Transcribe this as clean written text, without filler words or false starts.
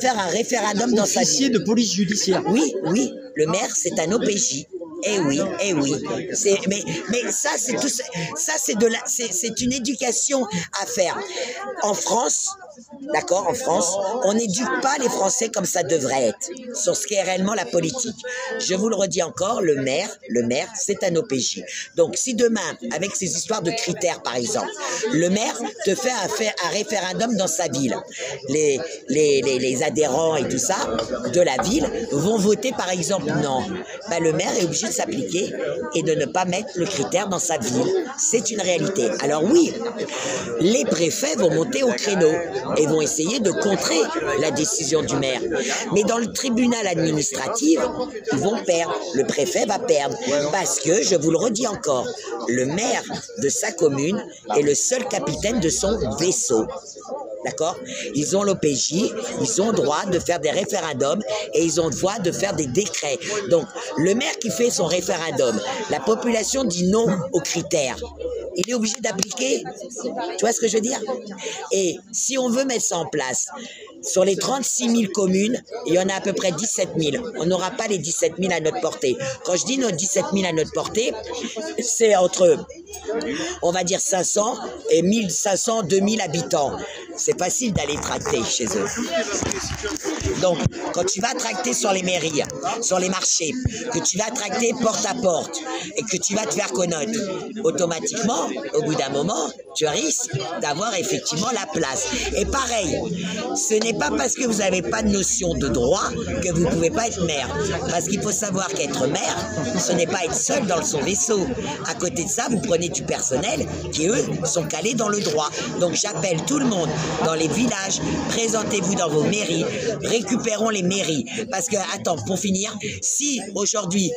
faire un référendum dans sa Officier ville. de police judiciaire. Oui, oui, le maire, c'est un OPJ. Eh oui, eh oui. Mais ça, c'est tout. Ça, c'est une éducation à faire. En France, d'accord, en France, on n'éduque pas les Français comme ça devrait être sur ce qu'est réellement la politique. Je vous le redis encore, le maire, c'est un OPJ. Donc, si demain, avec ces histoires de critères, par exemple, le maire te fait un référendum dans sa ville, les adhérents et tout ça de la ville vont voter, par exemple, non. Ben, le maire est obligé de s'appliquer et de ne pas mettre le critère dans sa ville. C'est une réalité. Alors oui, les préfets vont monter au créneau et vont essayer de contrer la décision du maire. Mais dans le tribunal administratif, ils vont perdre. Le préfet va perdre. Parce que, je vous le redis encore, le maire de sa commune est le seul capitaine de son vaisseau. D'accord? Ils ont l'OPJ, ils ont droit de faire des référendums et ils ont droit de faire des décrets. Donc, le maire qui fait son référendum, la population dit non aux critères. Il est obligé d'appliquer. Tu vois ce que je veux dire? Et si on veut mettre ça en place, sur les 36 000 communes, il y en a à peu près 17 000. On n'aura pas les 17 000 à notre portée. Quand je dis nos 17 000 à notre portée, c'est entre, on va dire 500 et 1500, 2000 habitants. C'est facile d'aller tracter chez eux. Donc, quand tu vas tracter sur les mairies, sur les marchés, que tu vas tracter porte à porte et que tu vas te faire connaître, automatiquement, au bout d'un moment, tu risques d'avoir effectivement la place. Et pareil, ce n'est pas parce que vous n'avez pas de notion de droit que vous ne pouvez pas être maire. Parce qu'il faut savoir qu'être maire, ce n'est pas être seul dans son vaisseau. À côté de ça, vous prenez du personnel qui, eux, sont calés dans le droit. Donc j'appelle tout le monde dans les villages, présentez-vous dans vos mairies, récupérons les mairies. Parce que, attends, pour finir, si aujourd'hui,